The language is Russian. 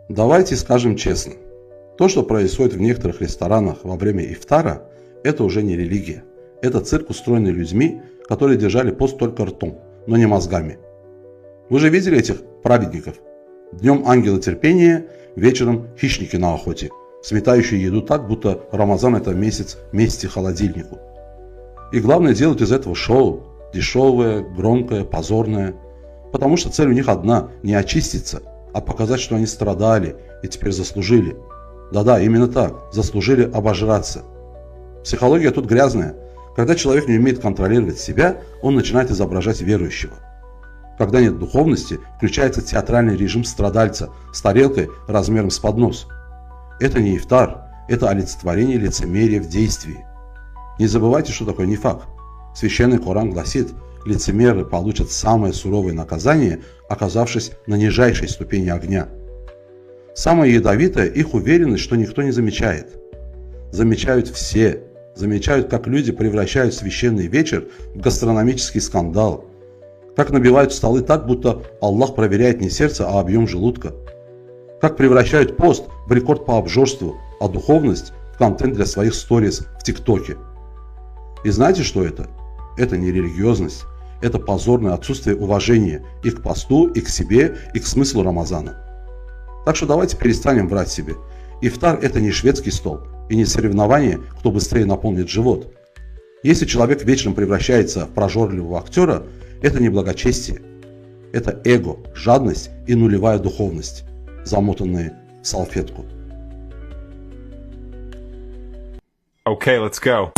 Давайте скажем честно. То, что происходит в некоторых ресторанах во время ифтара, это уже не религия. Это цирк, устроенный людьми, которые держали пост только ртом, но не мозгами. Вы же видели этих праведников? Днем ангелы терпения, вечером хищники на охоте, сметающие еду так, будто Рамазан это месяц мести холодильнику. И главное, делать из этого шоу, дешевое, громкое, позорное, потому что цель у них одна – не очиститься, а показать, что они страдали и теперь заслужили. Да-да, именно так, заслужили обожраться. Психология тут грязная. Когда человек не умеет контролировать себя, он начинает изображать верующего. Когда нет духовности, включается театральный режим страдальца с тарелкой размером с поднос. Это не ифтар, это олицетворение лицемерия в действии. Не забывайте, что такое нифак. Священный Коран гласит, лицемеры получат самое суровое наказание, оказавшись на нижайшей ступени огня. Самое ядовитое их уверенность, что никто не замечает. Замечают все. Замечают, как люди превращают священный вечер в гастрономический скандал. Как набивают столы так, будто Аллах проверяет не сердце, а объем желудка. Как превращают пост в рекорд по обжорству, а духовность в контент для своих сториз в ТикТоке. И знаете, что это? Это не религиозность. Это позорное отсутствие уважения и к посту, и к себе, и к смыслу Рамазана. Так что давайте перестанем врать себе. Ифтар – это не шведский стол и не соревнование, кто быстрее наполнит живот. Если человек вечером превращается в прожорливого актера, это не благочестие. Это эго, жадность и нулевая духовность, замотанные в салфетку. Okay, let's go.